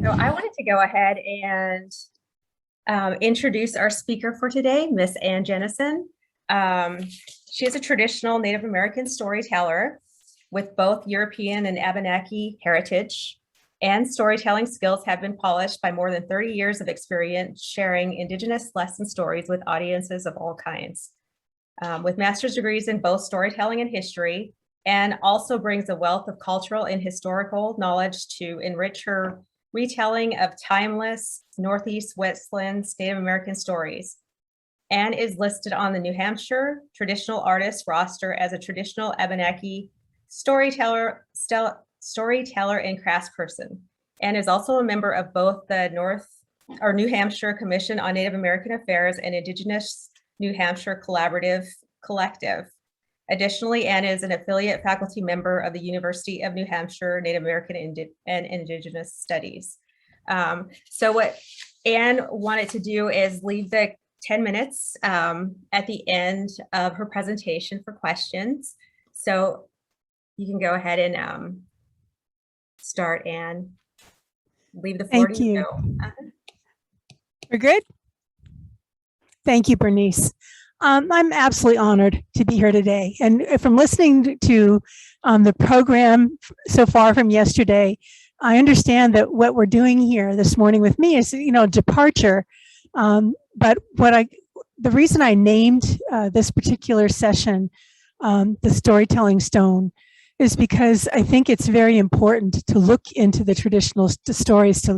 So I wanted to go ahead and introduce our speaker for today, Miss Jennison. She is a traditional Native American storyteller with both European and Wabanaki heritage, and storytelling skills have been polished by more than 30 years of experience sharing Indigenous lesson stories with audiences of all kinds. With master's degrees in both storytelling and history, and also brings a wealth of cultural and historical knowledge to enrich her retelling of timeless Northeast Westlands Native American stories, and is listed on the New Hampshire Traditional Artists roster as a traditional Wabanaki storyteller and craftsperson, and is also a member of both the New Hampshire Commission on Native American Affairs and Indigenous New Hampshire Collaborative Collective. Additionally, Anne is an affiliate faculty member of the University of New Hampshire Native American and Indigenous Studies. So what Anne wanted to do is leave the 10 minutes at the end of her presentation for questions. So you can go ahead and start, Anne. Leave the floor to you. We're good? Thank you, Bernice. I'm absolutely honored to be here today. And from listening to the program so far from yesterday, I understand that what we're doing here this morning with me is, departure. But the reason I named this particular session, the Storytelling Stone, is because I think it's very important to look into the traditional stories.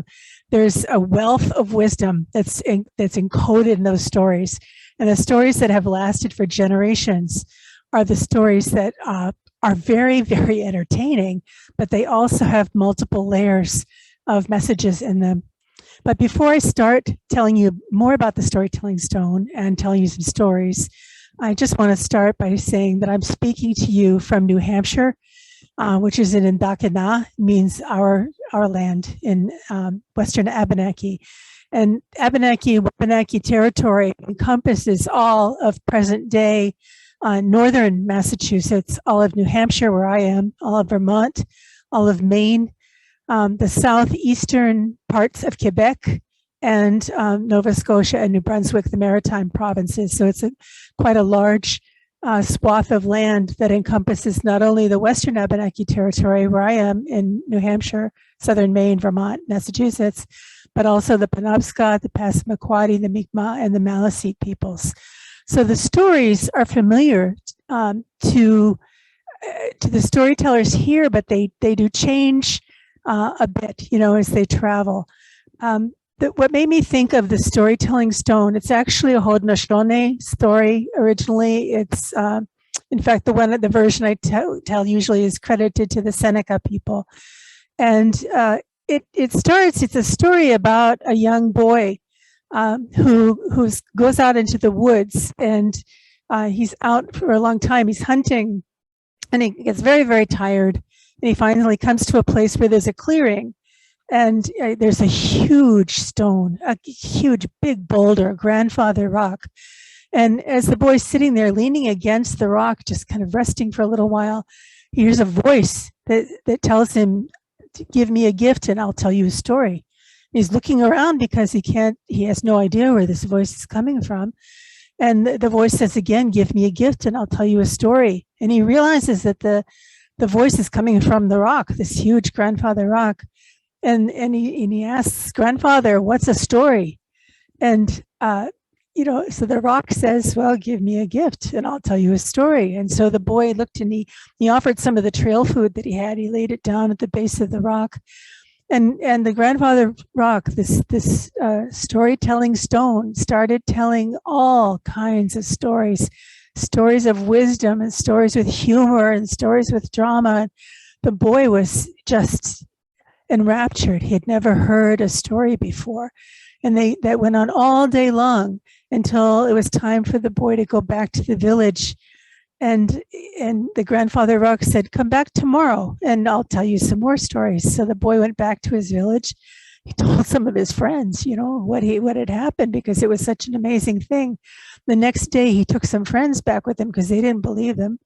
There's a wealth of wisdom that's encoded in those stories. And the stories that have lasted for generations are the stories that are very, very entertaining, but they also have multiple layers of messages in them. But before I start telling you more about the Storytelling Stone and telling you some stories, I just want to start by saying that I'm speaking to you from New Hampshire, which is in Indakana, means our land in Western Wabanaki. And Wabanaki territory encompasses all of present-day northern Massachusetts, all of New Hampshire, where I am, all of Vermont, all of Maine, the southeastern parts of Quebec, and Nova Scotia and New Brunswick, the maritime provinces. So it's quite a large swath of land that encompasses not only the Western Wabanaki territory, where I am in New Hampshire, southern Maine, Vermont, Massachusetts, but also the Penobscot, the Passamaquoddy, the Mi'kmaq, and the Maliseet peoples. So the stories are familiar to the storytellers here, but they do change a bit, as they travel. What made me think of the Storytelling Stone, it's actually a Haudenosaunee story originally. It's, in fact, the version I tell usually is credited to the Seneca people. And it's a story about a young boy who goes out into the woods, and he's out for a long time. He's hunting, and he gets very, very tired. And he finally comes to a place where there's a clearing, and there's a huge stone, a huge big boulder, grandfather rock. And as the boy's sitting there leaning against the rock, just kind of resting for a little while, he hears a voice that tells him, "Give me a gift and I'll tell you a story." He's looking around because he has no idea where this voice is coming from. And the voice says again, "Give me a gift and I'll tell you a story." And he realizes that the voice is coming from the rock, this huge grandfather rock. And he asks, "Grandfather, what's a story?" And, so the rock says, "Well, give me a gift and I'll tell you a story." And so the boy looked, and he offered some of the trail food that he had. He laid it down at the base of the rock. And the grandfather rock, this storytelling stone, started telling all kinds of stories of wisdom and stories with humor and stories with drama. The boy was just enraptured. He had never heard a story before. And that went on all day long until it was time for the boy to go back to the village. And the grandfather rock said, "Come back tomorrow and I'll tell you some more stories." So the boy went back to his village. He told some of his friends, what had happened, because it was such an amazing thing. The next day he took some friends back with him because they didn't believe him.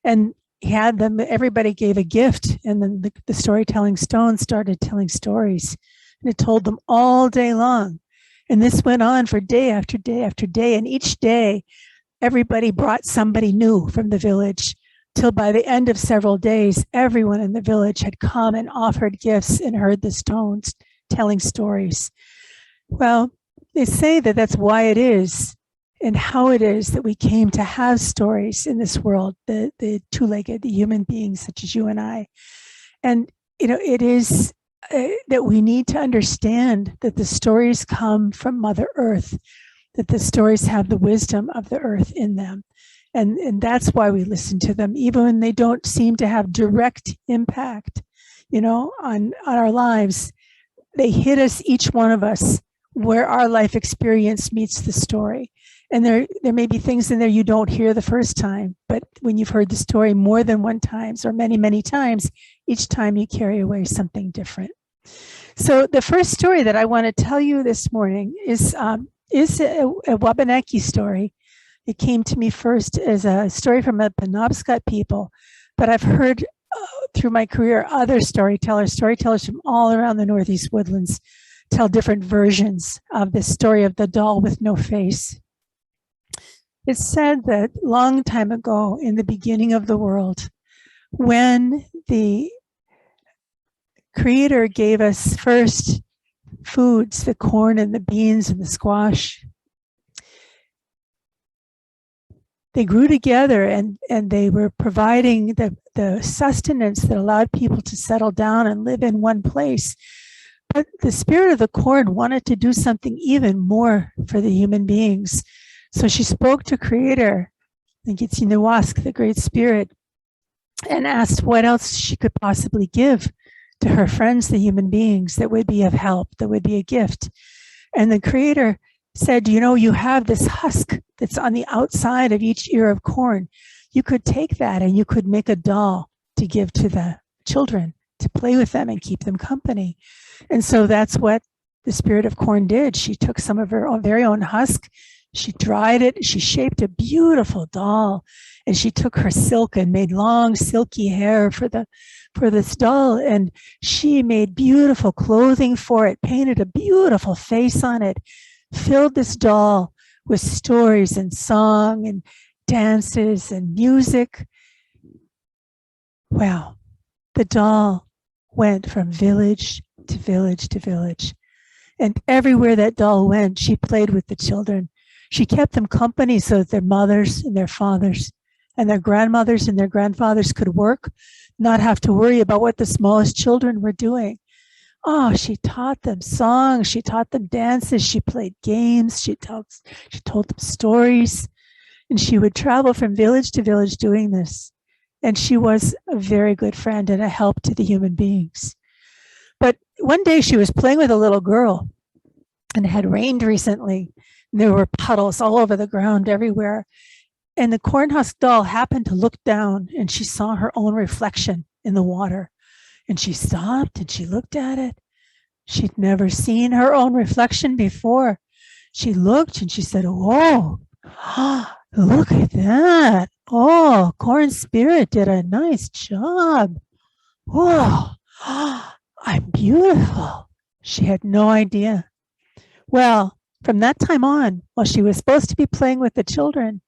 And he had them, everybody gave a gift, and then the storytelling stone started telling stories And it told them all day long. And this went on for day after day after day. And each day, everybody brought somebody new from the village, till by the end of several days, everyone in the village had come and offered gifts and heard the stones telling stories. Well, they say that that's why it is and how it is that we came to have stories in this world, the two-legged, the human beings such as you and I. And, it is that we need to understand that the stories come from Mother Earth, that the stories have the wisdom of the earth in them. And that's why we listen to them, even when they don't seem to have direct impact, on our lives. They hit us, each one of us, where our life experience meets the story. And there may be things in there you don't hear the first time, but when you've heard the story more than one times or many, many times, each time you carry away something different. So the first story that I want to tell you this morning is a Wabanaki story. It came to me first as a story from the Penobscot people, but I've heard through my career other storytellers from all around the Northeast Woodlands tell different versions of the story of the doll with no face. It's said that long time ago, in the beginning of the world, when the Creator gave us first foods, the corn and the beans and the squash, they grew together and they were providing the sustenance that allowed people to settle down and live in one place. But the spirit of the corn wanted to do something even more for the human beings. So she spoke to Creator, the Gitsinawask, the Great Spirit, and asked what else she could possibly give to her friends, the human beings, that would be of help, that would be a gift. And the Creator said, you have this husk that's on the outside of each ear of corn. You could take that and you could make a doll to give to the children, to play with them and keep them company. And so that's what the Spirit of Corn did. She took some of her very own husk, she dried it, she shaped a beautiful doll, and she took her silk and made long silky hair for this doll, and she made beautiful clothing for it, painted a beautiful face on it, filled this doll with stories and song and dances and music. Well, the doll went from village to village to village. And everywhere that doll went, she played with the children. She kept them company so that their mothers and their fathers and their grandmothers and their grandfathers could work, not have to worry about what the smallest children were doing. Oh, she taught them songs, she taught them dances, she played games, she told them stories, and she would travel from village to village doing this. And she was a very good friend and a help to the human beings. But one day she was playing with a little girl, and it had rained recently. And there were puddles all over the ground everywhere. And the corn husk doll happened to look down, and she saw her own reflection in the water. And she stopped and she looked at it. She'd never seen her own reflection before. She looked and she said, "Oh, look at that. Oh, Corn Spirit did a nice job. Oh, I'm beautiful." She had no idea. Well, from that time on, while she was supposed to be playing with the children,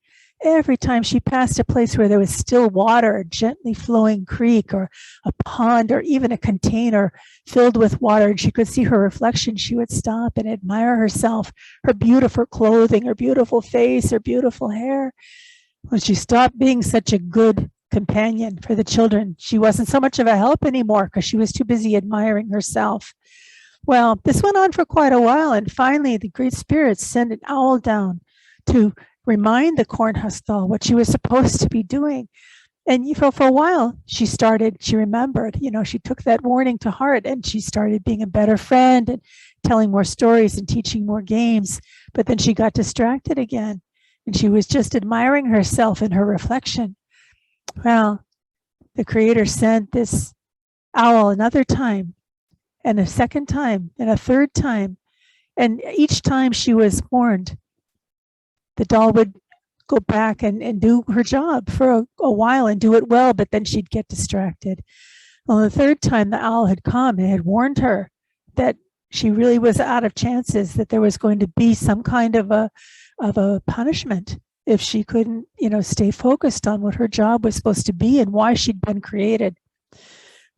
every time she passed a place where there was still water, a gently flowing creek or a pond or even a container filled with water, and she could see her reflection, she would stop and admire herself, her beautiful clothing, her beautiful face, her beautiful hair. When she stopped being such a good companion for the children, she wasn't so much of a help anymore because she was too busy admiring herself. Well, this went on for quite a while, and finally the Great Spirit sent an owl down to remind the corn husk doll what she was supposed to be doing. And for a while, she remembered, she took that warning to heart, and she started being a better friend and telling more stories and teaching more games. But then she got distracted again, and she was just admiring herself in her reflection. Well, the Creator sent this owl another time, and a second time, and a third time. And each time she was warned, the doll would go back and do her job for a while and do it well, but then she'd get distracted. Well, the third time the owl had come and had warned her that she really was out of chances, that there was going to be some kind of a punishment if she couldn't, stay focused on what her job was supposed to be and why she'd been created.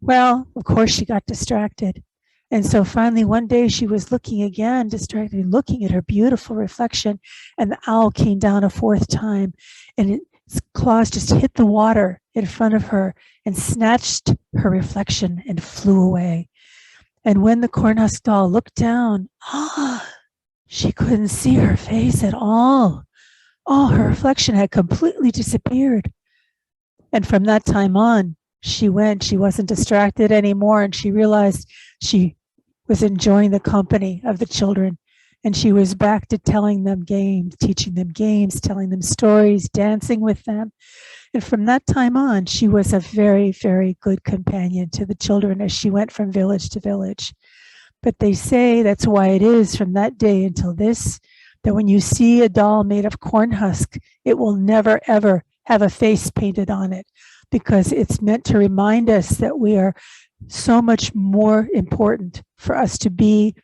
Well, of course, she got distracted. And so finally, one day she was looking again, distracted, looking at her beautiful reflection, and the owl came down a fourth time, and its claws just hit the water in front of her and snatched her reflection and flew away. And when the cornhusk doll looked down, she couldn't see her face at all. Oh, her reflection had completely disappeared. And from that time on, she wasn't distracted anymore, and she realized she was enjoying the company of the children, and she was back to telling them games, teaching them games, telling them stories, dancing with them. And from that time on, she was a very, very good companion to the children as she went from village to village. But they say that's why it is from that day until this, that when you see a doll made of corn husk, it will never, ever have a face painted on it, because it's meant to remind us that we are so much more important for us to be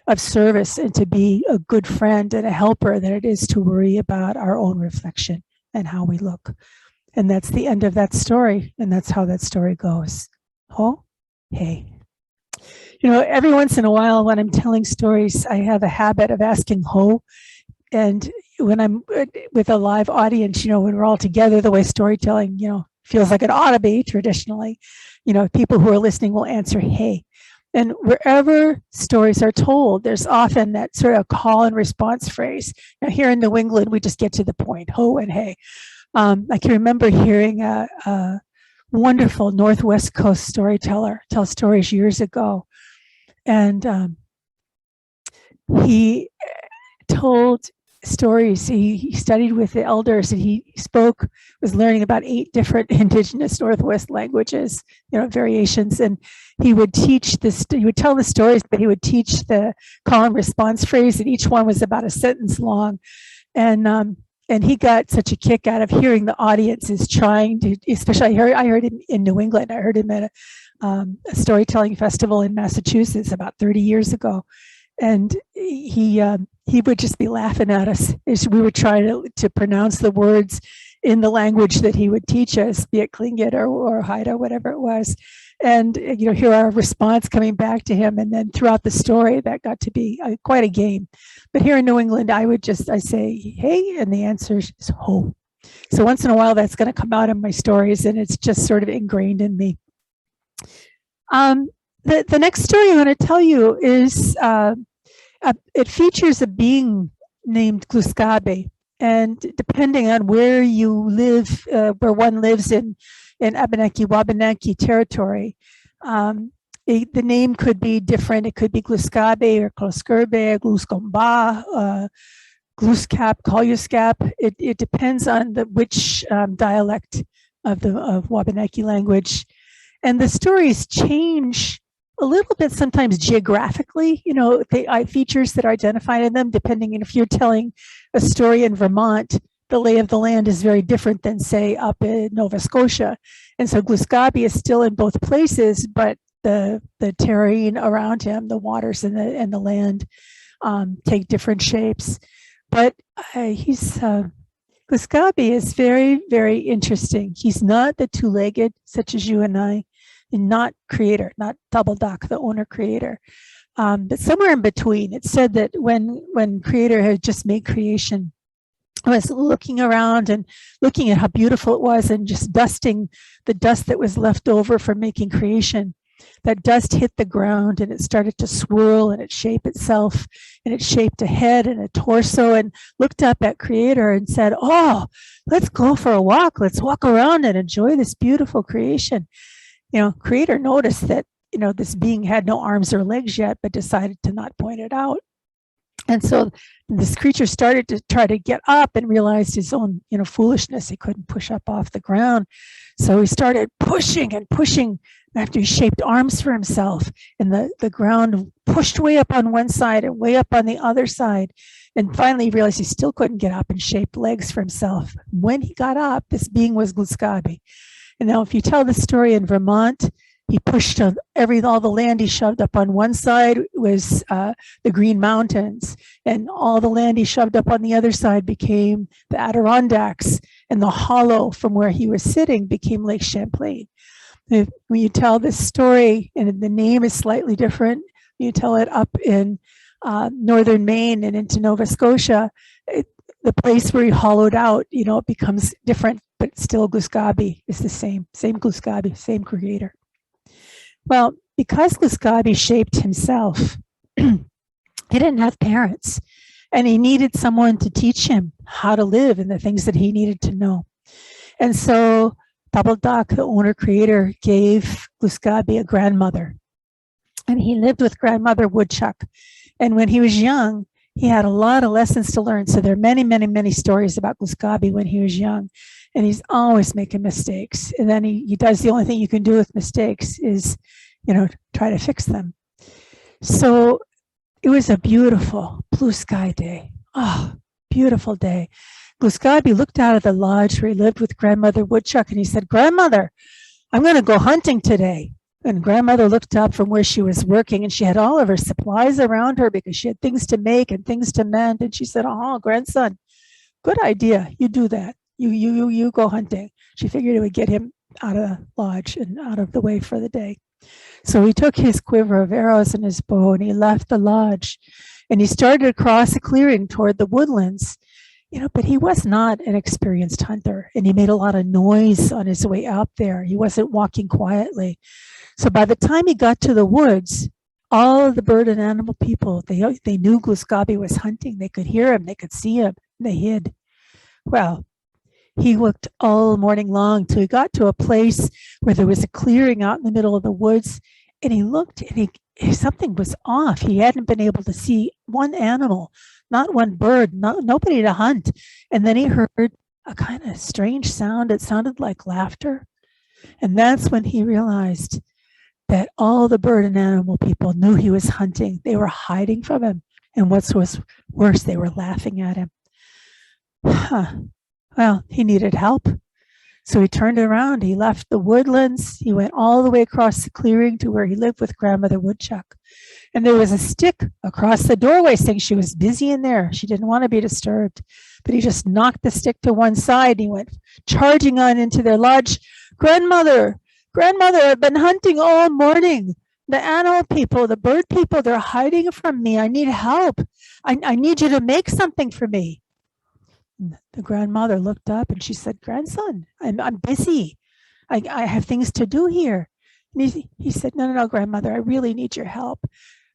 of service and to be a good friend and a helper than it is to worry about our own reflection and how we look. And that's the end of that story. And that's how that story goes. Ho, hey. Every once in a while when I'm telling stories, I have a habit of asking ho. And when I'm with a live audience, when we're all together, the way storytelling, feels like it ought to be traditionally, people who are listening will answer hey. And wherever stories are told, there's often that sort of call and response phrase. Now here in New England, we just get to the point, ho and hey. I can remember hearing a wonderful Northwest Coast storyteller tell stories years ago. And he told stories. He studied with the elders, and he was learning about 8 different indigenous Northwest languages, variations. And he would teach this, he would tell the stories, but he would teach the call and response phrase, and each one was about a sentence long. And he got such a kick out of hearing the audiences trying to, especially I heard him in New England. I heard him at a storytelling festival in Massachusetts about 30 years ago. And he would just be laughing at us as we were trying to pronounce the words in the language that he would teach us, be it Tlingit or Haida, whatever it was. And, hear our response coming back to him. And then throughout the story, that got to be quite a game. But here in New England, I say, hey, and the answer is ho. So once in a while, that's going to come out in my stories, and it's just sort of ingrained in me. The next story I want to tell you is, it features a being named Gluskabe. And depending on where you live, where one lives in Wabanaki territory, the name could be different. It could be Gluskabe or Kloskerbe, Gluskomba, Gluskap, Kalyuskap. It depends on which dialect of Wabanaki language. And the stories change a little bit sometimes geographically, features that are identified in them, depending on if you're telling a story in Vermont, the lay of the land is very different than, say, up in Nova Scotia. And so Gluskabe is still in both places, but the terrain around him, the waters and the land take different shapes. But Gluskabe is very, very interesting. He's not the two-legged, such as you and I, and not creator, not Double Duck, the owner creator. But somewhere in between. It said that when creator had just made creation, I was looking around and looking at how beautiful it was and just dusting the dust that was left over from making creation. That dust hit the ground and it started to swirl and it shaped itself, and it shaped a head and a torso, and looked up at creator and said, oh, let's go for a walk. Let's walk around and enjoy this beautiful creation. Creator noticed that, this being had no arms or legs yet, but decided to not point it out. And so this creature started to try to get up and realized his own, foolishness. He couldn't push up off the ground. So he started pushing and pushing after he shaped arms for himself. And the ground pushed way up on one side and way up on the other side. And finally he realized he still couldn't get up and shaped legs for himself. When he got up, this being was Gluskabe. And now if you tell the story in Vermont, He pushed all the land he shoved up on one side was the Green Mountains, and all the land he shoved up on the other side became the Adirondacks, and the hollow from where he was sitting became Lake Champlain. When you tell this story, and the name is slightly different, you tell it up in northern Maine and into Nova Scotia, the place where he hollowed out, it becomes different, but still Gluscabie is the same Gluscabie, same creator. Well, because Gluscabie shaped himself, he didn't have parents, and he needed someone to teach him how to live and the things that he needed to know. And so Double Duck, the owner-creator, gave Gluscabie a grandmother, and he lived with grandmother Woodchuck. And when he was young, he had a lot of lessons to learn. So there are many, many, many stories about Gluscabie when he was young, and he's always making mistakes. And then he does the only thing you can do with mistakes is, try to fix them. So it was a beautiful blue sky day. Oh, beautiful day. Gluscabie looked out of the lodge where he lived with grandmother Woodchuck, and he said, "Grandmother, I'm going to go hunting today." And grandmother looked up from where she was working, and she had all of her supplies around her because she had things to make and things to mend. And she said, "Oh, grandson, good idea. You do that. You go hunting." She figured it would get him out of the lodge and out of the way for the day. So he took his quiver of arrows and his bow, and he left the lodge, and he started across a clearing toward the woodlands. But he was not an experienced hunter, and he made a lot of noise on his way out there. He wasn't walking quietly. So by the time he got to the woods, all of the bird and animal people, they knew Gluscabie was hunting. They could hear him, they could see him, and they hid. Well, he looked all morning long till he got to a place where there was a clearing out in the middle of the woods, and he looked, and something was off. He hadn't been able to see one animal, not one bird, nobody to hunt. And then he heard a kind of strange sound. It sounded like laughter. And that's when he realized that all the bird and animal people knew he was hunting. They were hiding from him. And what was worse, they were laughing at him. Well, he needed help. So he turned around, he left the woodlands, he went all the way across the clearing to where he lived with grandmother Woodchuck. And there was a stick across the doorway saying she was busy in there. She didn't want to be disturbed. But he just knocked the stick to one side. He went charging on into their lodge. Grandmother, I've been hunting all morning. The animal people, the bird people, they're hiding from me. I need help. I need you to make something for me." And the grandmother looked up and she said, "Grandson, I'm busy. I have things to do here." And he said, No, grandmother, I really need your help.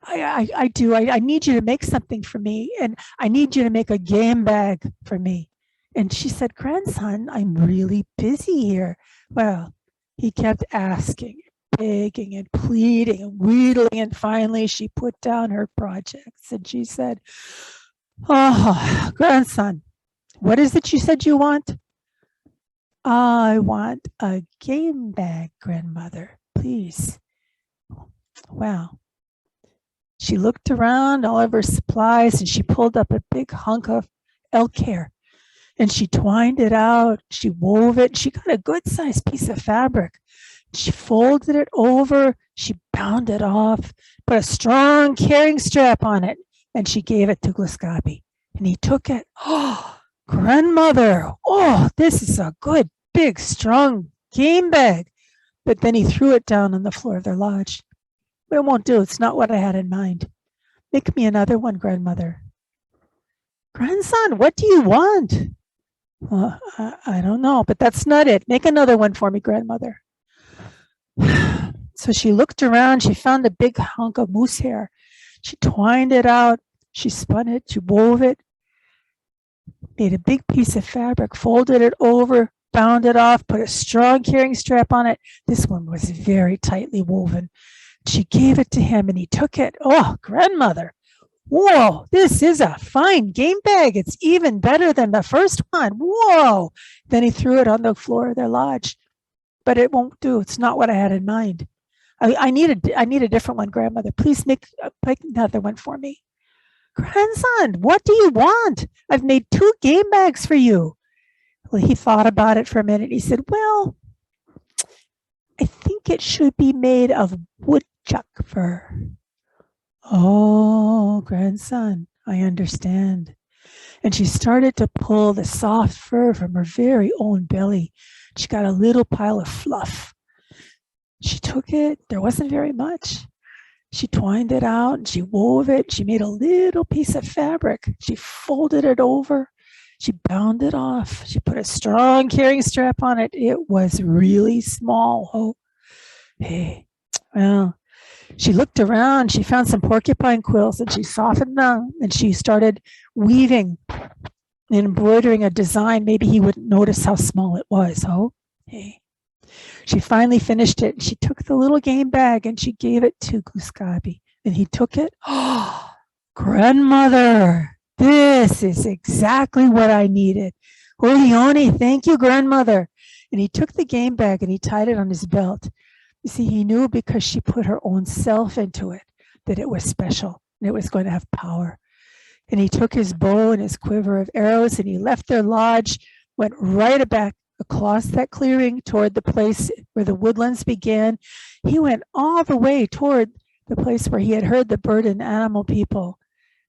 I do. I need you to make something for me, and I need you to make a game bag for me. And she said, "Grandson, I'm really busy here." Well, he kept asking, begging and pleading and wheedling, and finally she put down her projects and she said, "Oh, grandson, what is it you said you want?" "I want a game bag, grandmother, please." Well, she looked around all of her supplies and she pulled up a big hunk of elk hair and she twined it out. She wove it. She got a good sized piece of fabric. She folded it over. She bound it off, put a strong carrying strap on it, and she gave it to Gluscabie. And he took it. "Oh, grandmother, oh, this is a good, big, strong game bag." But then he threw it down on the floor of their lodge. "It won't do. It's not what I had in mind. Make me another one, grandmother." "Grandson, what do you want?" "Well, I don't know, but that's not it. Make another one for me, grandmother." So she looked around. She found a big hunk of moose hair. She twined it out. She spun it. She wove it. Made a big piece of fabric, folded it over, bound it off, put a strong carrying strap on it. This one was very tightly woven. She gave it to him and he took it. "Oh, grandmother, whoa, this is a fine game bag. It's even better than the first one. Whoa." Then he threw it on the floor of their lodge. "But it won't do. It's not what I had in mind. I need a different one, grandmother. Please make another one for me." "Grandson, what do you want? I've made 2 game bags for you." Well, he thought about it for a minute. He said, "Well, I think it should be made of woodchuck fur. Oh, grandson, I understand. And she started to pull the soft fur from her very own belly. She got a little pile of fluff. She took it. There wasn't very much. She twined it out and she wove it. She made a little piece of fabric. She folded it over. She bound it off. She put a strong carrying strap on it. It was really small. Oh, hey, well, she looked around. She found some porcupine quills and she softened them and she started weaving and embroidering a design. Maybe he wouldn't notice how small it was. Oh, hey. She finally finished it. She took the little game bag and she gave it to Guskabi. And he took it. Oh, grandmother, this is exactly what I needed. Julioni, thank you, grandmother. And he took the game bag and he tied it on his belt. You see, he knew because she put her own self into it that it was special and it was going to have power. And he took his bow and his quiver of arrows and he left their lodge, went right back across that clearing toward the place where the woodlands began. He went all the way toward the place where he had heard the bird and animal people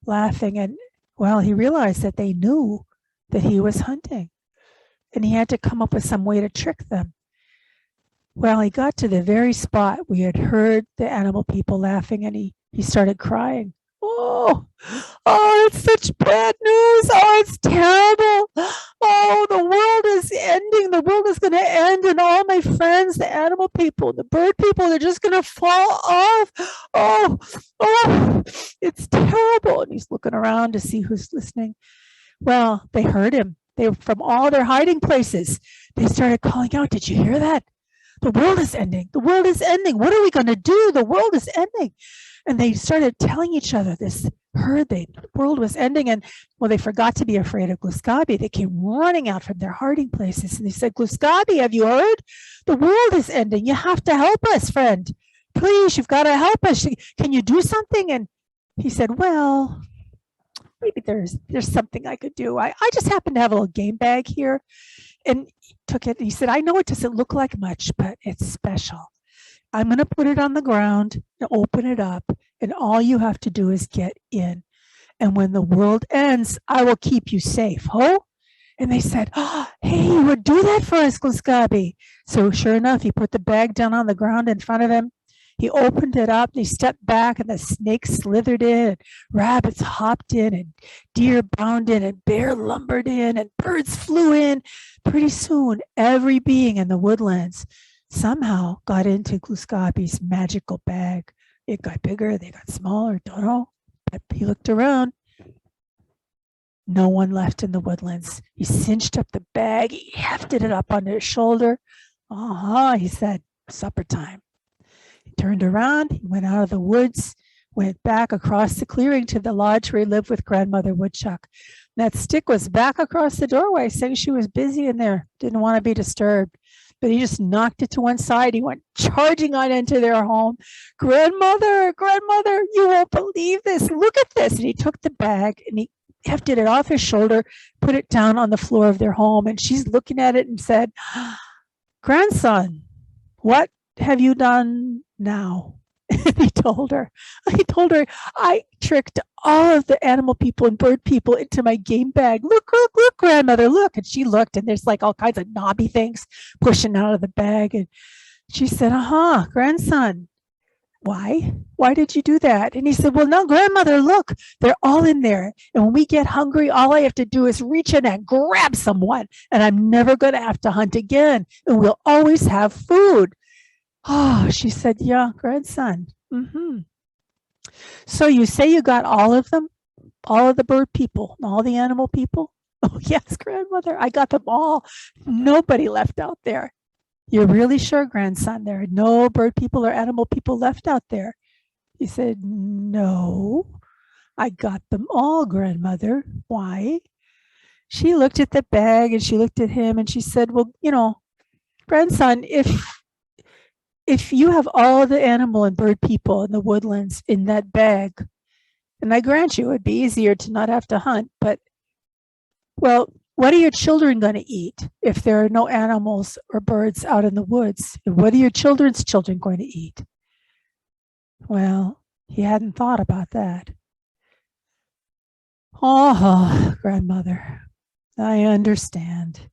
laughing. And well, he realized that they knew that he was hunting and he had to come up with some way to trick them. Well, he got to the very spot where he had heard the animal people laughing and he started crying. Oh, it's such bad news. Oh, it's terrible. Oh, the world is ending. The world is going to end. And all my friends, the animal people, the bird people, they're just going to fall off. Oh, it's terrible. And he's looking around to see who's listening. Well, they heard him. They were from all their hiding places. They started calling out, did you hear that? The world is ending. The world is ending. What are we going to do? The world is ending. And they started telling each other this, the world was ending. And well, they forgot to be afraid of Guskabi. They came running out from their hiding places. And they said, Guskabi, have you heard? The world is ending. You have to help us, friend. Please, you've got to help us. Can you do something? And he said, well, maybe there's something I could do. I just happen to have a little game bag here. And he took it and he said, I know it doesn't look like much, but it's special. I'm going to put it on the ground and open it up. And all you have to do is get in. And when the world ends, I will keep you safe. Oh? And they said, hey, you would do that for us, Guskabi. So sure enough, he put the bag down on the ground in front of him. He opened it up and he stepped back and the snakes slithered in and rabbits hopped in and deer bounded in and bear lumbered in and birds flew in. Pretty soon, every being in the woodlands somehow got into Guskabi's magical bag. It got bigger, they got smaller, don't know. But he looked around. No one left in the woodlands. He cinched up the bag, he hefted it up on his shoulder. He said, supper time. He turned around, he went out of the woods, went back across the clearing to the lodge where he lived with Grandmother Woodchuck. That stick was back across the doorway, saying she was busy in there, didn't want to be disturbed. But he just knocked it to one side. He went charging on into their home. Grandmother, you won't believe this. Look at this. And he took the bag and he hefted it off his shoulder, put it down on the floor of their home. And she's looking at it and said, grandson, what have you done now? And he told her, I tricked all of the animal people and bird people into my game bag. Look, grandmother, look. And she looked and there's like all kinds of knobby things pushing out of the bag. And she said, grandson, why? Why did you do that? And he said, well, no, grandmother, look, they're all in there. And when we get hungry, all I have to do is reach in and grab someone. And I'm never going to have to hunt again. And we'll always have food. She said, yeah, grandson. So you say you got all of them? All of the bird people and all the animal people? Oh, yes, grandmother, I got them all. Nobody left out there. You're really sure, grandson? There are no bird people or animal people left out there? He said, no, I got them all, grandmother. Why? She looked at the bag and she looked at him and she said, well, grandson, if you have all the animal and bird people in the woodlands in that bag, and I grant you it would be easier to not have to hunt, but, well, what are your children going to eat if there are no animals or birds out in the woods? And what are your children's children going to eat? Well, he hadn't thought about that. Oh, grandmother, I understand.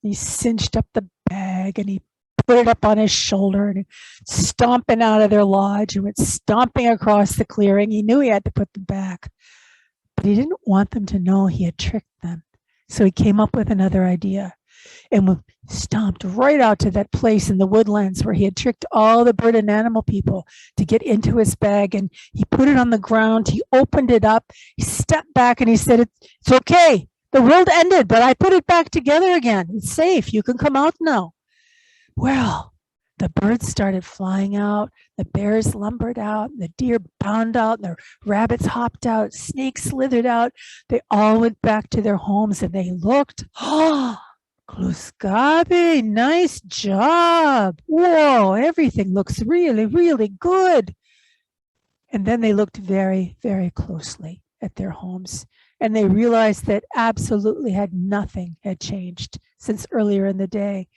He cinched up the bag and he put it up on his shoulder and stomping out of their lodge and went stomping across the clearing. He knew he had to put them back, but he didn't want them to know he had tricked them. So he came up with another idea and stomped right out to that place in the woodlands where he had tricked all the bird and animal people to get into his bag. And he put it on the ground. He opened it up. He stepped back and he said, "It's okay. The world ended, but I put it back together again. It's safe. You can come out now." Well, the birds started flying out. The bears lumbered out. The deer bounded out. The rabbits hopped out. Snakes slithered out. They all went back to their homes and they looked. Oh, Gluskabe, nice job. Whoa, everything looks really, really good. And then they looked very, very closely at their homes. And they realized that absolutely nothing had changed since earlier in the day.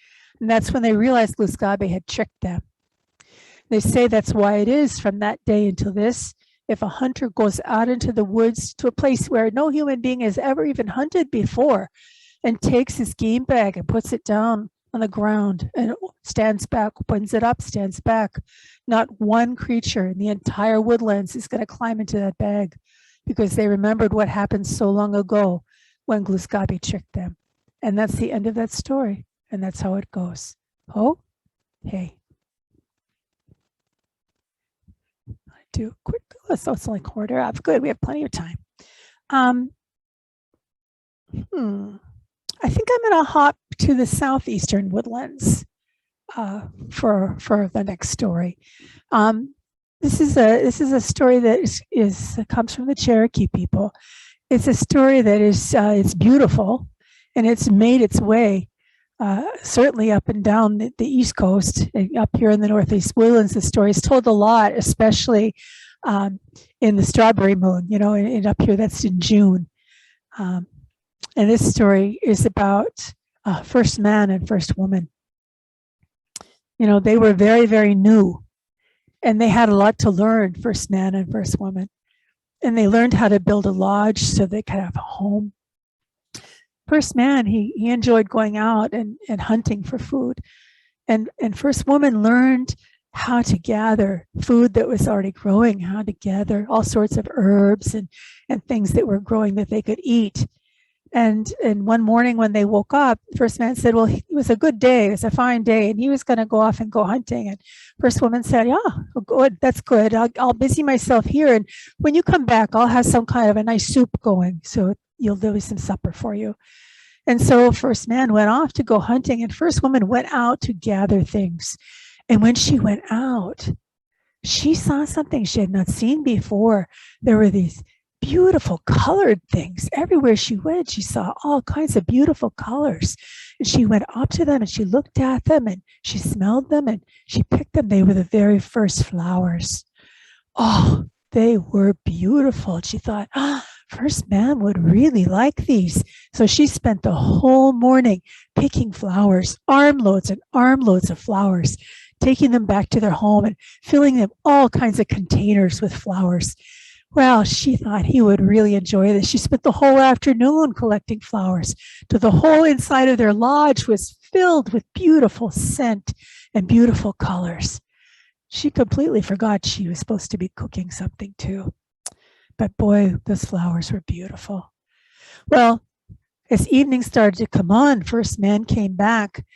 And that's when they realized Gluskabe had tricked them. They say that's why it is from that day until this, if a hunter goes out into the woods to a place where no human being has ever even hunted before and takes his game bag and puts it down on the ground and stands back, opens it up, stands back, not one creature in the entire woodlands is going to climb into that bag because they remembered what happened so long ago when Gluskabe tricked them. And that's the end of that story. And that's how it goes. Oh, hey. I do a quick, it's only quarter up. Good, we have plenty of time. I think I'm going to hop to the southeastern woodlands for the next story. This is a story that comes from the Cherokee people. It's a story that is it's beautiful, and it's made its way certainly up and down the East Coast, up here in the Northeast Woodlands. The story is told a lot, especially in the Strawberry Moon, and up here that's in June. And this story is about first man and first woman. They were very, very new, and they had a lot to learn, first man and first woman. And they learned how to build a lodge so they could have a home. First man, he enjoyed going out and hunting for food. And first woman learned how to gather food that was already growing, how to gather all sorts of herbs and things that were growing that they could eat. And one morning when they woke up, first man said, well, it was a good day, it was a fine day, and he was going to go off and go hunting. And first woman said, yeah, well, good, that's good. I'll busy myself here, and when you come back, I'll have some kind of a nice soup going, so there'll be some supper for you. And so first man went off to go hunting, and first woman went out to gather things. And when she went out, she saw something she had not seen before. There were these beautiful colored things. Everywhere she went, she saw all kinds of beautiful colors. And she went up to them and she looked at them and she smelled them and she picked them. They were the very first flowers. Oh, they were beautiful. And she thought, first man would really like these. So she spent the whole morning picking flowers, armloads and armloads of flowers, taking them back to their home and filling them all kinds of containers with flowers. Well, she thought he would really enjoy this. She spent the whole afternoon collecting flowers till the whole inside of their lodge was filled with beautiful scent and beautiful colors. She completely forgot she was supposed to be cooking something too. But boy, those flowers were beautiful. Well, as evening started to come on, first man came back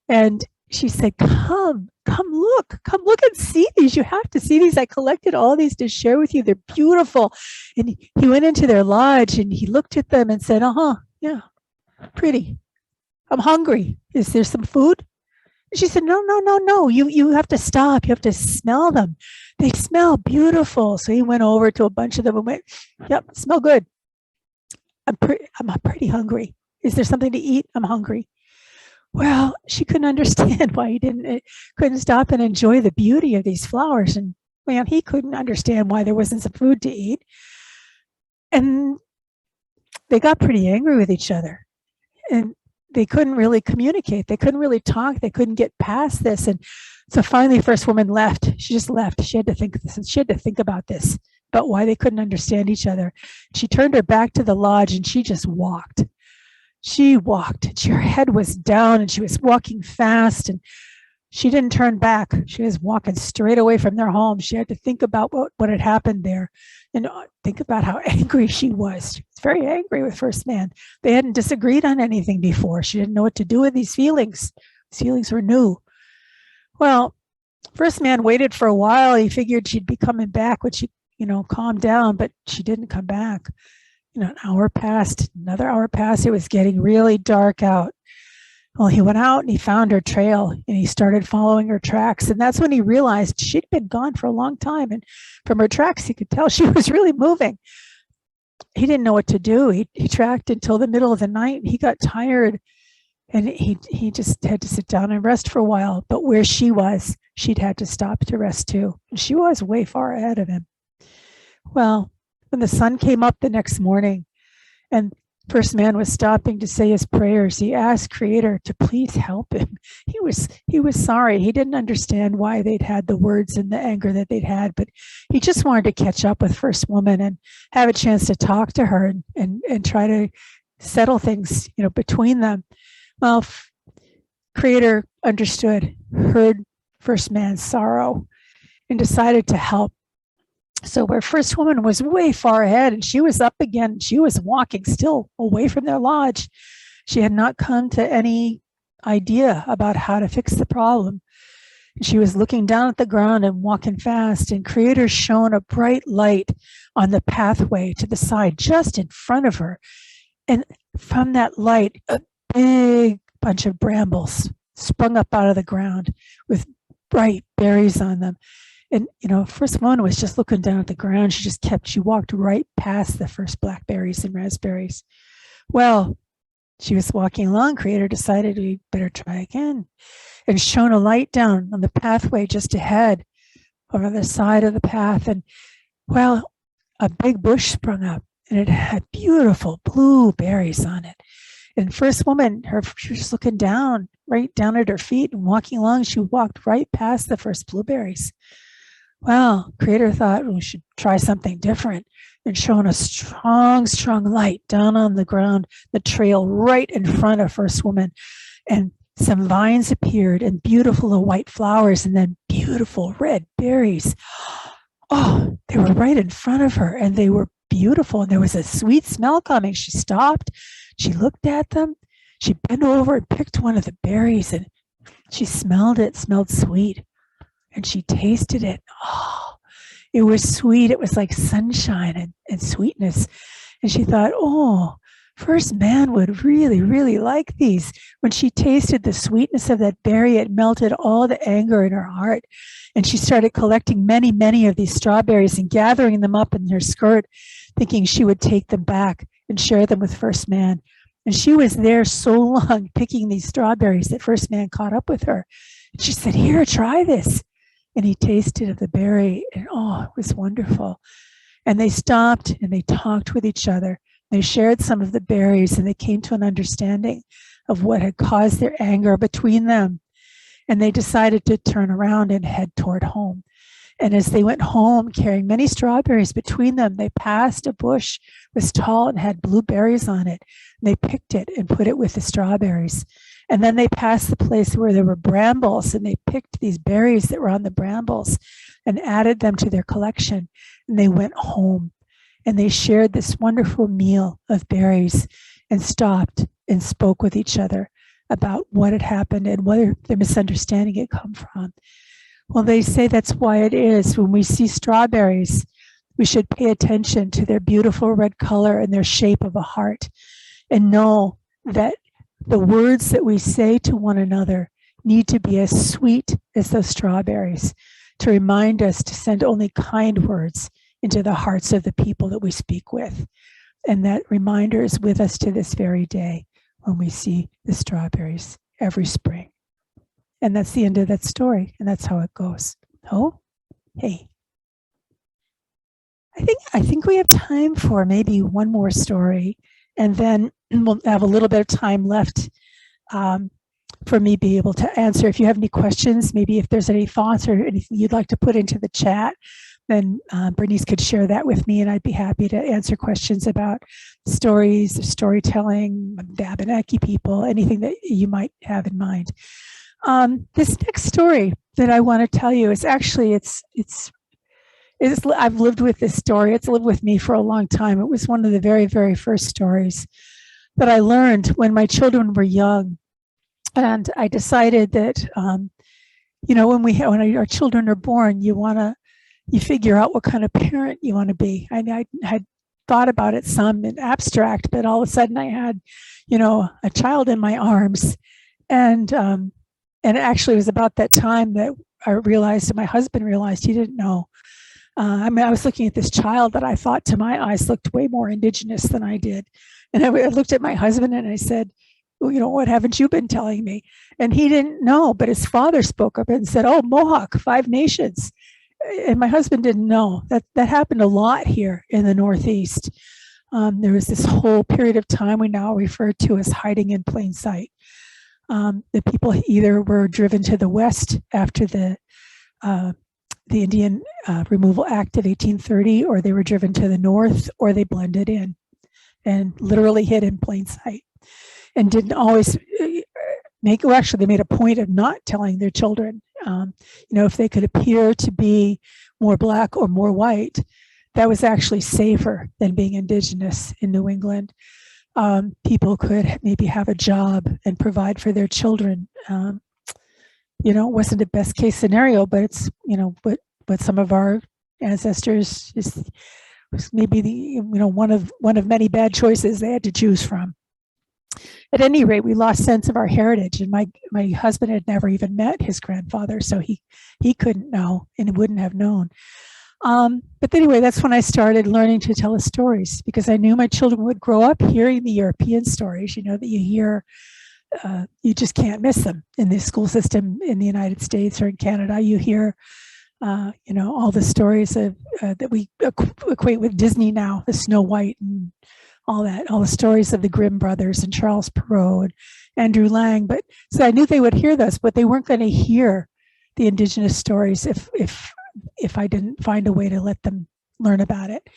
and she said, come look and see these. You have to see these. I collected all these to share with you. They're beautiful. And he went into their lodge and he looked at them and said, yeah, pretty. I'm hungry. Is there some food? And she said, no. You have to stop. You have to smell them. They smell beautiful. So he went over to a bunch of them and went, yep, smell good. I'm pretty hungry. Is there something to eat? I'm hungry. Well, she couldn't understand why he couldn't stop and enjoy the beauty of these flowers. And well, he couldn't understand why there wasn't some food to eat. And they got pretty angry with each other. and they couldn't really communicate. They couldn't really talk. They couldn't get past this. And so finally, first woman left. She just left. She had to think this, and she had to think about this, about why they couldn't understand each other. She turned her back to the lodge and she just walked. She walked. Her head was down and she was walking fast, and she didn't turn back. She was walking straight away from their home. She had to think about what had happened there, and think about how angry she was. She was very angry with First Man. They hadn't disagreed on anything before. She didn't know what to do with these feelings. These feelings were new. Well, First Man waited for a while. He figured she'd be coming back when she, calmed down, but she didn't come back. An hour passed, another hour passed. It was getting really dark out. Well, he went out and he found her trail and he started following her tracks. And that's when he realized she'd been gone for a long time. And from her tracks, he could tell she was really moving. He didn't know what to do. He tracked until the middle of the night. He got tired and he just had to sit down and rest for a while. But where she was, she'd had to stop to rest too. And she was way far ahead of him. Well, when the sun came up the next morning and First Man was stopping to say his prayers, he asked Creator to please help him. He was sorry. He didn't understand why they'd had the words and the anger that they'd had, but he just wanted to catch up with First Woman and have a chance to talk to her and try to settle things, between them. Well, Creator understood, heard First Man's sorrow, and decided to help. So where First Woman was way far ahead and she was up again, she was walking still away from their lodge. She had not come to any idea about how to fix the problem. She was looking down at the ground and walking fast, and Creator shone a bright light on the pathway to the side just in front of her. And from that light, a big bunch of brambles sprung up out of the ground with bright berries on them. And, First One was just looking down at the ground. She walked right past the first blackberries and raspberries. Well, she was walking along. Creator decided we better try again and shone a light down on the pathway just ahead over the side of the path. And, well, a big bush sprung up and it had beautiful blue berries on it. And First Woman, she was looking down, right down at her feet and walking along. She walked right past the first blueberries. Well, Creator thought we should try something different and shone a strong, strong light down on the ground, the trail right in front of First Woman. And some vines appeared and beautiful white flowers and then beautiful red berries. Oh, they were right in front of her and they were beautiful. And there was a sweet smell coming. She stopped. She looked at them. She bent over and picked one of the berries and she smelled it. It smelled sweet. And she tasted it. Oh, it was sweet. It was like sunshine and sweetness. And she thought, oh, First Man would really, really like these. When she tasted the sweetness of that berry, it melted all the anger in her heart. And she started collecting many, many of these strawberries and gathering them up in her skirt, thinking she would take them back and share them with First Man. And she was there so long picking these strawberries that First Man caught up with her. And she said, here, try this. And he tasted of the berry, and oh, it was wonderful. And they stopped and they talked with each other. They shared some of the berries and they came to an understanding of what had caused their anger between them. And they decided to turn around and head toward home. And as they went home, carrying many strawberries between them, they passed a bush that was tall and had blueberries on it. And they picked it and put it with the strawberries. And then they passed the place where there were brambles and they picked these berries that were on the brambles and added them to their collection. And they went home and they shared this wonderful meal of berries and stopped and spoke with each other about what had happened and where the misunderstanding had come from. Well, they say that's why it is when we see strawberries, we should pay attention to their beautiful red color and their shape of a heart and know that the words that we say to one another need to be as sweet as those strawberries to remind us to send only kind words into the hearts of the people that we speak with. And that reminder is with us to this very day when we see the strawberries every spring. And that's the end of that story. And that's how it goes. Oh, hey. I think we have time for maybe one more story. And then we'll have a little bit of time left for me to be able to answer. If you have any questions, maybe if there's any thoughts or anything you'd like to put into the chat, then Bernice could share that with me, and I'd be happy to answer questions about stories, storytelling, the Wabanaki people, anything that you might have in mind. This next story that I want to tell you is actually, I've lived with this story. It's lived with me for a long time. It was one of the very, very first stories that I learned when my children were young. And I decided that, you know, when our children are born, you figure out what kind of parent you want to be. I had thought about it some in abstract, but all of a sudden I had, you know, a child in my arms. And it actually was about that time that I realized, and my husband realized, he didn't know. I mean, I was looking at this child that I thought to my eyes looked way more indigenous than I did. And I looked at my husband and I said, well, you know, what haven't you been telling me? And he didn't know, but his father spoke up and said, oh, Mohawk, 5 nations. And my husband didn't know. That happened a lot here in the Northeast. There was this whole period of time we now refer to as hiding in plain sight. The people either were driven to the west after the Indian Removal Act of 1830, or they were driven to the north, or they blended in and literally hid in plain sight, and didn't always actually they made a point of not telling their children. You know, if they could appear to be more black or more white, that was actually safer than being indigenous in New England. People could maybe have a job and provide for their children. You know, it wasn't a best case scenario, but it's, you know, what some of our ancestors was maybe the, you know, one of many bad choices they had to choose from. At any rate, we lost sense of our heritage, and my husband had never even met his grandfather, so he couldn't know and wouldn't have known. But anyway, that's when I started learning to tell stories, because I knew my children would grow up hearing the European stories, you know, that you hear. You just can't miss them in the school system in the United States or in Canada. You hear, you know, all the stories of that we equate with Disney now, the Snow White and all that, all the stories of the Grimm brothers and Charles Perrault and Andrew Lang. But so I knew they would hear those, but they weren't going to hear the indigenous stories if I didn't find a way to let them learn about it.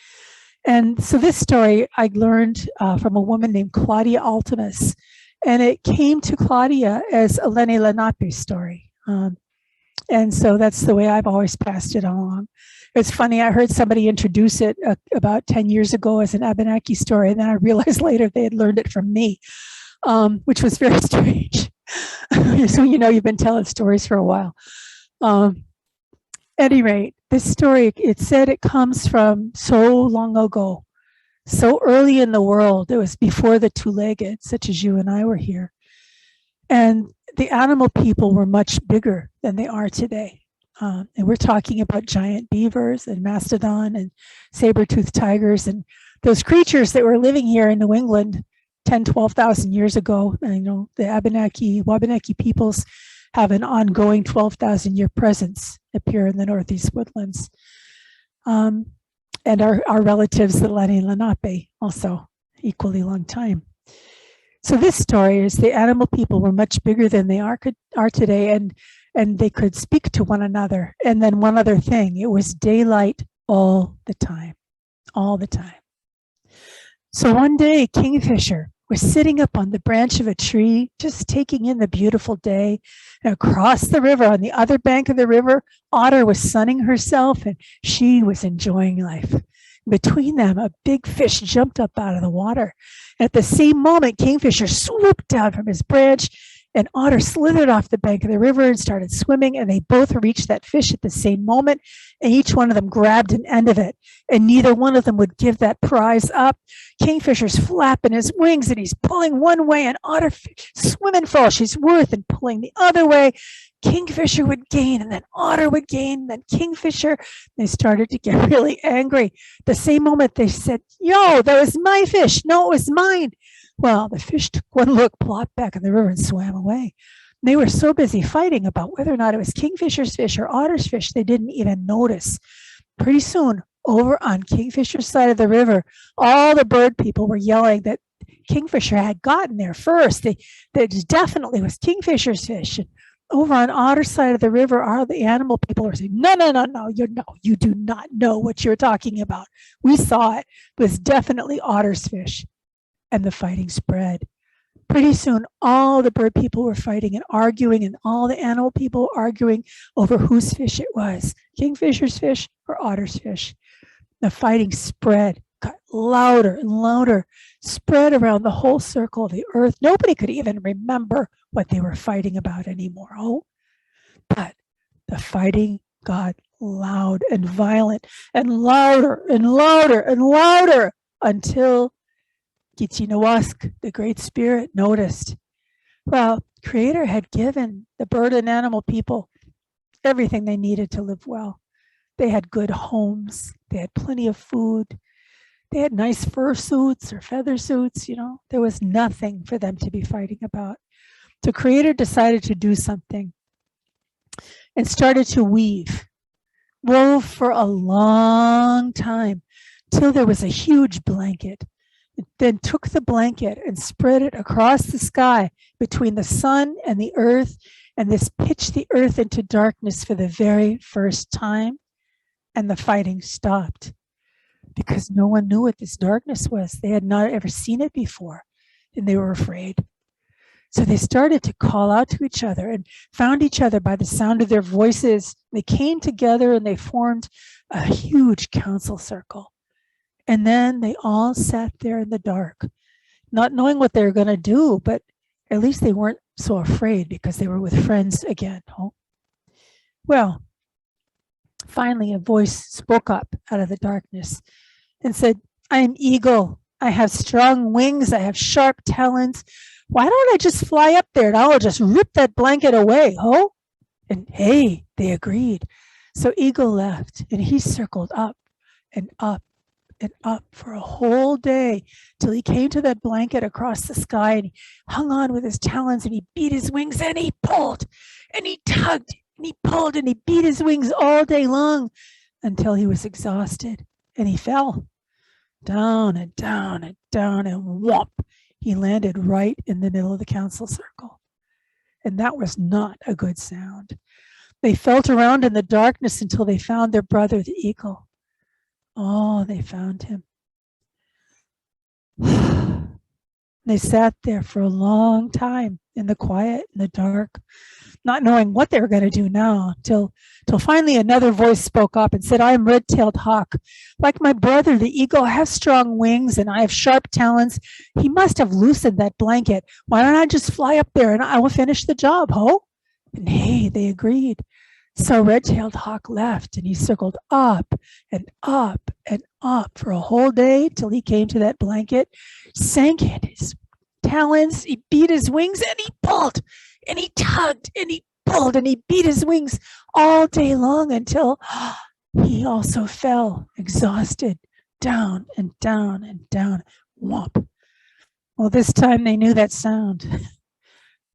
And so this story I learned from a woman named Claudia Altimus, and it came to Claudia as a Lenni Lenape story. And so that's the way I've always passed it along. It's funny, I heard somebody introduce it about 10 years ago as an Wabanaki story, and then I realized later they had learned it from me, which was very strange. So, you know, you've been telling stories for a while. At any rate, this story, it said it comes from so long ago, so early in the world. It was before the two-legged, such as you and I were here. And the animal people were much bigger than they are today. And we're talking about giant beavers and mastodon and saber-toothed tigers and those creatures that were living here in New England 10, 12,000 years ago. And, you know, the Wabanaki peoples have an ongoing 12,000-year presence up here in the Northeast woodlands. And our relatives, the Lenni Lenape, also equally long time. So this story is the animal people were much bigger than they are today, and they could speak to one another. And then one other thing, it was daylight all the time, all the time. So one day, Kingfisher was sitting up on the branch of a tree, just taking in the beautiful day. And across the river, on the other bank of the river, Otter was sunning herself, and she was enjoying life. Between them, a big fish jumped up out of the water. And at the same moment, Kingfisher swooped down from his branch, and Otter slithered off the bank of the river and started swimming, and they both reached that fish at the same moment, and each one of them grabbed an end of it, and neither one of them would give that prize up. Kingfisher's flapping his wings, and he's pulling one way, and Otter swimming for all she's worth and pulling the other way. Kingfisher would gain, and then Otter would gain, and then Kingfisher. They started to get really angry. The same moment they said, "Yo, that was my fish. No, it was mine." Well, the fish took one look, plopped back in the river, and swam away. They were so busy fighting about whether or not it was Kingfisher's fish or Otter's fish, they didn't even notice. Pretty soon, over on Kingfisher's side of the river, all the bird people were yelling that kingfisher had gotten there first. There definitely was kingfisher's fish. And over on Otter side of the river, all the animal people are saying, no, you do not know what you're talking about. We saw it. It was definitely Otter's fish. And the fighting spread. Pretty soon, all the bird people were fighting and arguing, and all the animal people were arguing over whose fish it was, kingfisher's fish or Otter's fish. The fighting spread, got louder and louder, spread around the whole circle of the earth. Nobody could even remember what they were fighting about anymore. Oh, but the fighting got loud and violent and louder and louder and louder until Gitchinawask, the Great Spirit, noticed. Well, Creator had given the bird and animal people everything they needed to live well. They had good homes. They had plenty of food. They had nice fur suits or feather suits, you know. There was nothing for them to be fighting about. So Creator decided to do something and started to weave. Wove for a long time till there was a huge blanket. Then took the blanket and spread it across the sky between the sun and the earth, and this pitched the earth into darkness for the very first time, and the fighting stopped because no one knew what this darkness was. They had not ever seen it before, and they were afraid. So they started to call out to each other and found each other by the sound of their voices. They came together and they formed a huge council circle. And then they all sat there in the dark, not knowing what they were going to do, but at least they weren't so afraid because they were with friends again. Oh. Well, finally a voice spoke up out of the darkness and said, I am eagle. I have strong wings. I have sharp talons. Why don't I just fly up there and I'll just rip that blanket away, ho? And hey, they agreed. So Eagle left and he circled up and up and up for a whole day till he came to that blanket across the sky, and he hung on with his talons and he beat his wings and he pulled and he tugged and he pulled and he beat his wings all day long until he was exhausted and he fell down and down and down, and whomp, he landed right in the middle of the council circle. And that was not a good sound. They felt around in the darkness until they found their brother, the eagle. Oh, they found him. They sat there for a long time in the quiet, in the dark, not knowing what they were going to do now, till finally another voice spoke up and said, I am red-tailed hawk. Like my brother, the eagle, has strong wings and I have sharp talons. He must have loosened that blanket. Why don't I just fly up there and I will finish the job, ho? And hey, they agreed. So red-tailed hawk left and he circled up and up and up for a whole day till he came to that blanket, sank in his talons, he beat his wings and he pulled and he tugged and he pulled and he beat his wings all day long until he also fell exhausted down and down and down. Whomp. Well, this time they knew that sound.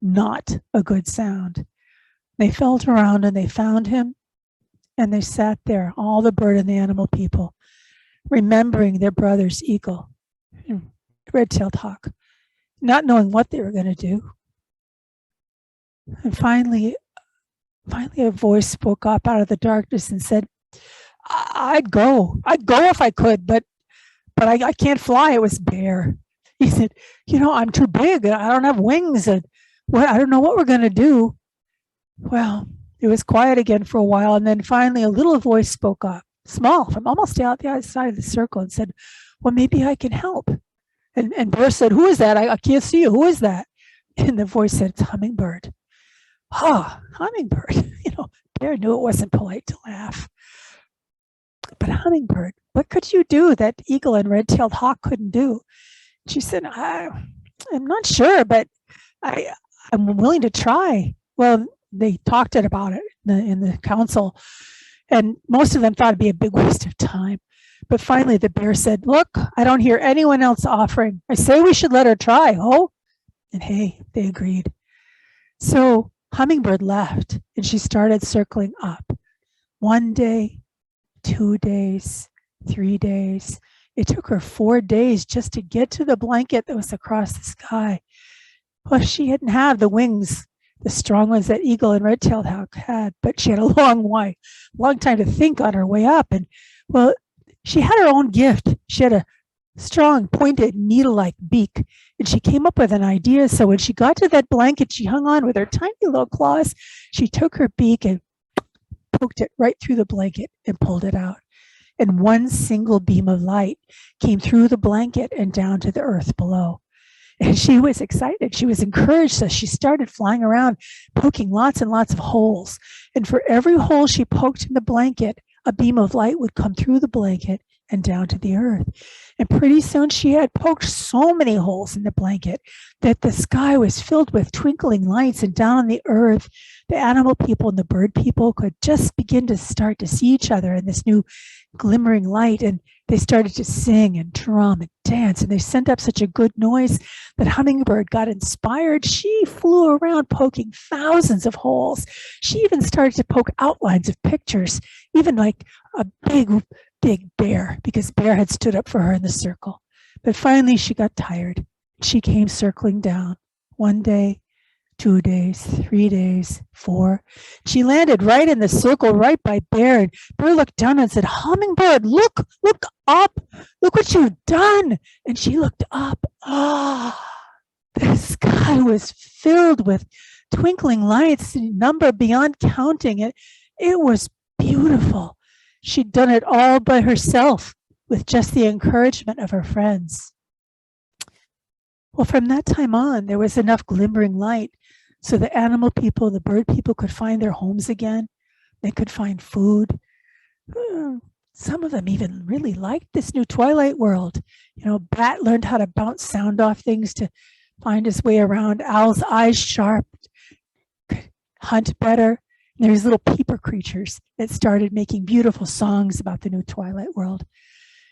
Not a good sound. They felt around and they found him and they sat there, all the bird and the animal people, remembering their brother's eagle and red-tailed hawk, not knowing what they were going to do. And finally a voice spoke up out of the darkness and said, I'd go if I could, but I can't fly. It was Bear. He said, I'm too big. I don't have wings. And I don't know what we're going to do. Well, it was quiet again for a while, and then finally a little voice spoke up, small, from almost out the outside of the circle, and said, well, maybe I can help. And Bear said, who is that? I can't see you. Who is that? And the voice said, it's Hummingbird. Hummingbird. Bear knew it wasn't polite to laugh. But Hummingbird, what could you do that eagle and red-tailed hawk couldn't do? She said, I'm not sure, but I'm willing to try. Well, they talked about it in the council, and most of them thought it'd be a big waste of time. But finally the bear said, look, I don't hear anyone else offering. I say we should let her try, ho? And hey, they agreed. So Hummingbird left and she started circling up. 1 day, 2 days, 3 days, It took her 4 days just to get to the blanket that was across the sky. Well, she didn't have the wings, the strong ones that eagle and red-tailed hawk had, but she had a long time to think on her way up. And well, she had her own gift. She had a strong, pointed, needle-like beak, and she came up with an idea. So when she got to that blanket, she hung on with her tiny little claws. She took her beak and poked it right through the blanket and pulled it out. And one single beam of light came through the blanket and down to the earth below. And she was excited. She was encouraged. So she started flying around, poking lots and lots of holes. And for every hole she poked in the blanket, a beam of light would come through the blanket and down to the earth. And pretty soon she had poked so many holes in the blanket that the sky was filled with twinkling lights, and down on the earth, the animal people and the bird people could just begin to start to see each other in this new glimmering light. And they started to sing and drum and dance, and they sent up such a good noise that Hummingbird got inspired. She flew around poking thousands of holes. She even started to poke outlines of pictures, even like a big bear, because bear had stood up for her in the circle. But finally she got tired. She came circling down. 1 day, 2 days, 3 days, 4. She landed right in the circle, right by Bear. And Bear looked down and said, "Hummingbird, look up. Look what you've done." And she looked up. The sky was filled with twinkling lights, number beyond counting. It was beautiful. She'd done it all by herself with just the encouragement of her friends. Well, from that time on, there was enough glimmering light so the animal people, the bird people could find their homes again. They could find food. Some of them even really liked this new twilight world. Bat learned how to bounce sound off things to find his way around. Owl's eyes sharp, could hunt better. And there's little peeper creatures that started making beautiful songs about the new twilight world.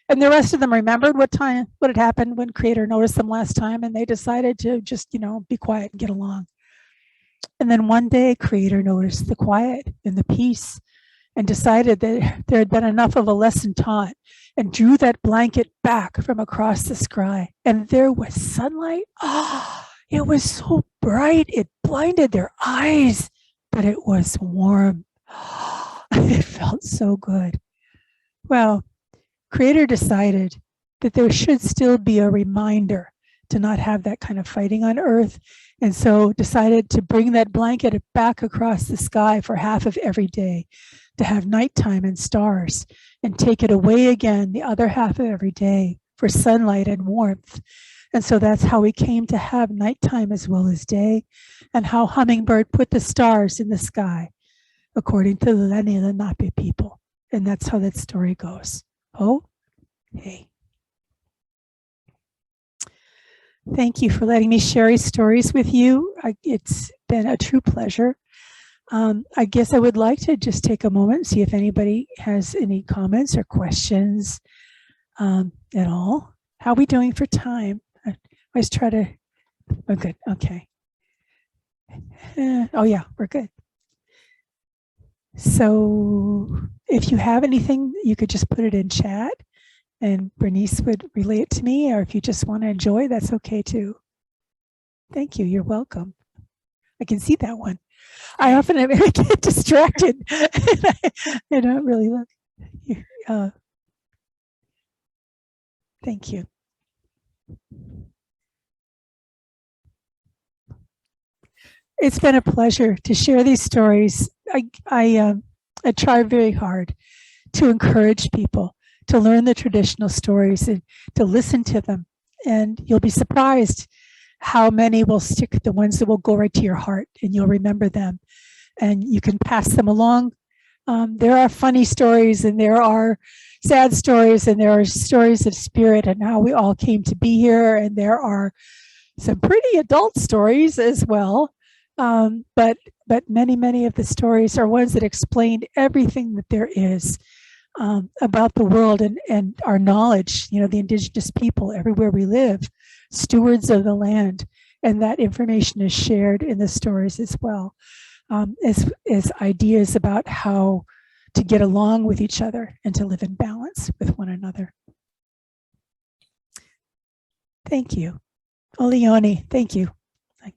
And the rest of them remembered what had happened when Creator noticed them last time, and they decided to just, be quiet and get along. And then one day, Creator noticed the quiet and the peace and decided that there had been enough of a lesson taught, and drew that blanket back from across the sky. And there was sunlight. It was so bright, it blinded their eyes, but it was warm. It felt so good. Well, Creator decided that there should still be a reminder to not have that kind of fighting on Earth, and so decided to bring that blanket back across the sky for half of every day, to have nighttime and stars, and take it away again the other half of every day for sunlight and warmth. And so that's how we came to have nighttime as well as day, and how Hummingbird put the stars in the sky, according to the Lenni Lenape people. And that's how that story goes. Oh, hey. Thank you for letting me share these stories with you. It's been a true pleasure. I guess I would like to just take a moment and see if anybody has any comments or questions at all. How are we doing for time? I always try to, oh good, okay. Oh yeah, we're good. So if you have anything, you could just put it in chat and Bernice would relay it to me, or if you just want to enjoy, that's okay too. Thank you, you're welcome. I can see that one. I often get distracted I don't really look. Thank you. It's been a pleasure to share these stories. I try very hard to encourage people to learn the traditional stories and to listen to them. And you'll be surprised how many will stick, the ones that will go right to your heart, and you'll remember them. And you can pass them along. There are funny stories, and there are sad stories, and there are stories of spirit and how we all came to be here. And there are some pretty adult stories as well. But many of the stories are ones that explain everything that there is about the world and our knowledge, the indigenous people everywhere we live, stewards of the land. And that information is shared in the stories as well, as ideas about how to get along with each other and to live in balance with one another. Thank you. Oleoni, thank you. I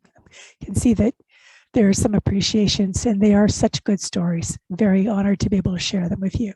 can see that there are some appreciations and they are such good stories. Very honored to be able to share them with you.